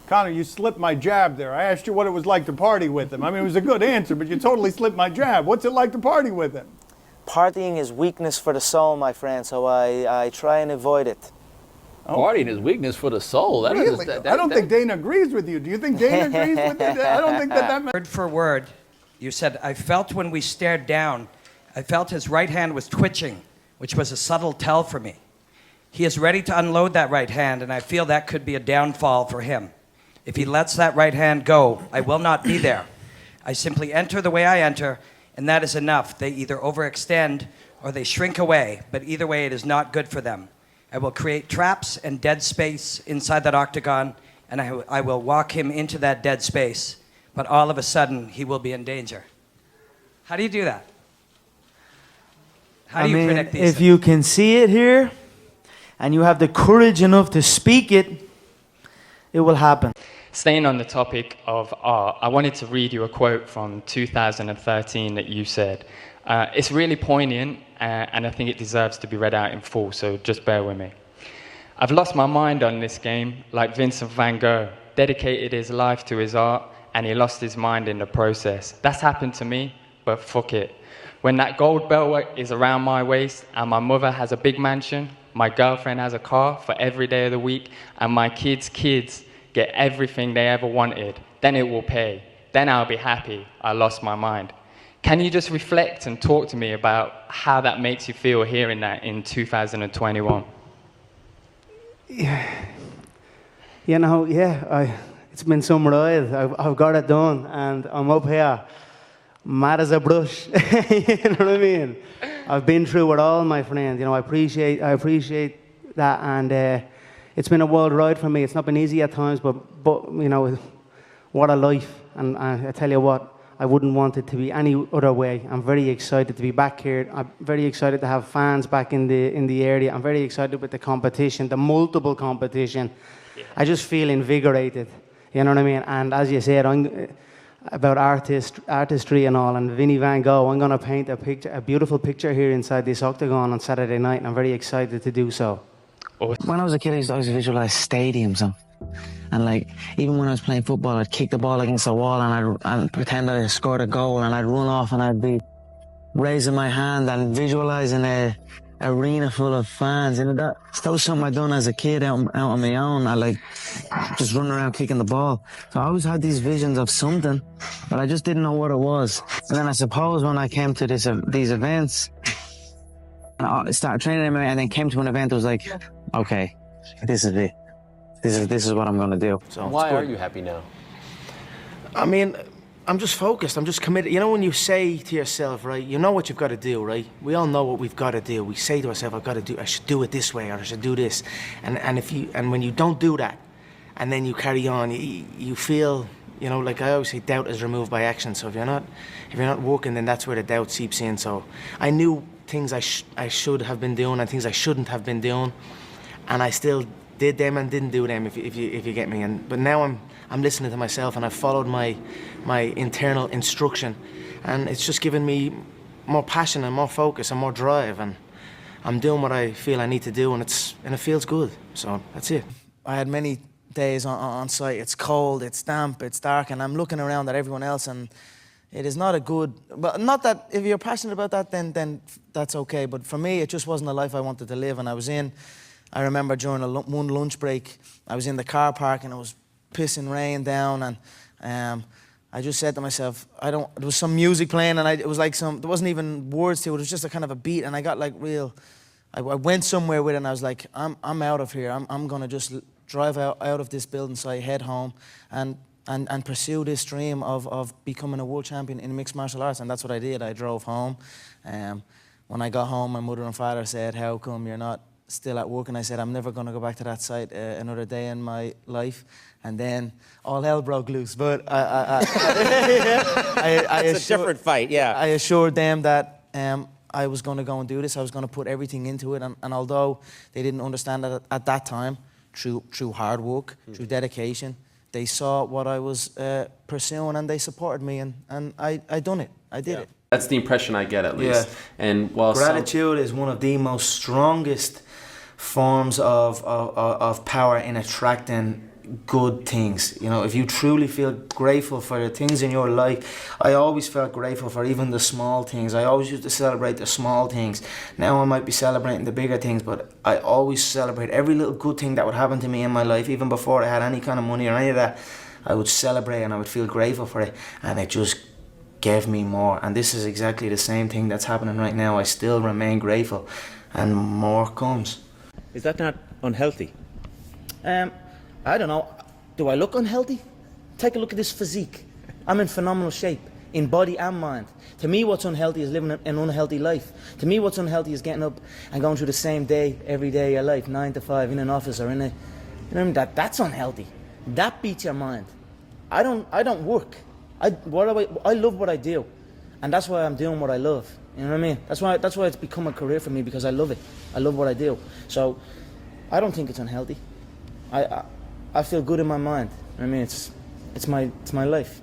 Conor, you slipped my jab there. I asked you what it was like to party with him. I mean, it was a good answer, but you totally slipped my jab. What's it like to party with him? Partying is weakness for the soul, my friend, so I try and avoid it. Oh. Partying is weakness for the soul. That really? I don't think Dana agrees with you. Do you think Dana agrees with you? I don't think that... Word for word, you said, I felt when we stared down, I felt his right hand was twitching, which was a subtle tell for me. He is ready to unload that right hand, and I feel that could be a downfall for him. If he lets that right hand go, I will not be there. I simply enter the way I enter, and that is enough. They either overextend or they shrink away, but either way it is not good for them. I will create traps and dead space inside that octagon, and I will walk him into that dead space, but all of a sudden he will be in danger. How do you do that? How do you predict these things? If you can see it here, and you have the courage enough to speak it, it will happen. Staying on the topic of art, I wanted to read you a quote from 2013 that you said. It's really poignant, and I think it deserves to be read out in full, so just bear with me. I've lost my mind on this game, like Vincent van Gogh, dedicated his life to his art, and he lost his mind in the process. That's happened to me, but fuck it. When that gold belt is around my waist, and my mother has a big mansion, my girlfriend has a car for every day of the week, and my kids' get everything they ever wanted, then it will pay. Then I'll be happy I lost my mind. Can you just reflect and talk to me about how that makes you feel hearing that in 2021? Yeah. You know, it's been some ride. I've got it done, and I'm up here, mad as a brush. You know what I mean? I've been through it all, my friend. You know, I appreciate that, and it's been a wild ride for me. It's not been easy at times, but you know, what a life. And I tell you what, I wouldn't want it to be any other way. I'm very excited to be back here. I'm very excited to have fans back in the area. I'm very excited with the competition, the multiple competition. Yeah. I just feel invigorated. You know what I mean? And as you said, about artistry and all, and Vinnie Van Gogh, I'm going to paint a beautiful picture here inside this octagon on Saturday night, and I'm very excited to do so. When I was a kid, I used to always visualize stadiums, and like, even when I was playing football, I'd kick the ball against the wall and I'd pretend I scored a goal, and I'd run off and I'd be raising my hand and visualizing a arena full of fans. And that was something I'd done as a kid out on my own. I like just running around kicking the ball. So I always had these visions of something, but I just didn't know what it was. And then I suppose when I came to these events, and I started training and then came to an event, it was like, okay, this is it. This is what I'm going to do. So why are you happy now? I mean, I'm just focused. I'm just committed. You know, when you say to yourself, right, you know what you've got to do, right? We all know what we've got to do. We say to ourselves, I should do it this way, or I should do this. And when you don't do that, and then you carry on, you feel, you know, like I always say, doubt is removed by action. So if you're not working, then that's where the doubt seeps in. So I knew things I should have been doing and things I shouldn't have been doing, and I still did them and didn't do them, if you get me. But now I'm listening to myself, and I've followed my internal instruction, and it's just given me more passion and more focus and more drive, and I'm doing what I feel I need to do, and it feels good. So that's it. I had many days on site. It's cold, it's damp, it's dark, and I'm looking around at everyone else, and it is not a good. But not that if you're passionate about that, then that's okay. But for me, it just wasn't a life I wanted to live, and I remember during one lunch break, I was in the car park and it was pissing rain down, and I just said to myself, there was some music playing, and it was like there wasn't even words to it, it was just a kind of a beat, and I got like I went somewhere with it, and I was like, I'm out of here, I'm gonna just drive out of this building, so I head home and pursue this dream of becoming a world champion in mixed martial arts, and that's what I did. I drove home. When I got home, my mother and father said, how come you're not still at work? And I said, I'm never going to go back to that site another day in my life. And then all hell broke loose. But It's a different fight, yeah. I assured them that I was going to go and do this. I was going to put everything into it. And although they didn't understand that at that time, through hard work, through dedication, they saw what I was pursuing, and they supported me. And I done it. I did it. That's the impression I get, at least. Yeah. And while gratitude is one of the most strongest forms of power in attracting good things. You know, if you truly feel grateful for the things in your life, I always felt grateful for even the small things. I always used to celebrate the small things. Now I might be celebrating the bigger things, but I always celebrate every little good thing that would happen to me in my life. Even before I had any kind of money or any of that, I would celebrate and I would feel grateful for it, and it just gave me more. And this is exactly the same thing that's happening right now. I still remain grateful, and more comes. Is that not unhealthy? I don't know. Do I look unhealthy? Take a look at this physique. I'm in phenomenal shape, in body and mind. To me, what's unhealthy is living an unhealthy life. To me, what's unhealthy is getting up and going through the same day every day of your life, 9 to 5, in an office or in a, you know what I mean? That's unhealthy. That beats your mind. I don't work. I love what I do, and that's why I'm doing what I love. You know what I mean? That's why it's become a career for me, because I love it. I love what I do. So I don't think it's unhealthy. I feel good in my mind. I mean, it's my life.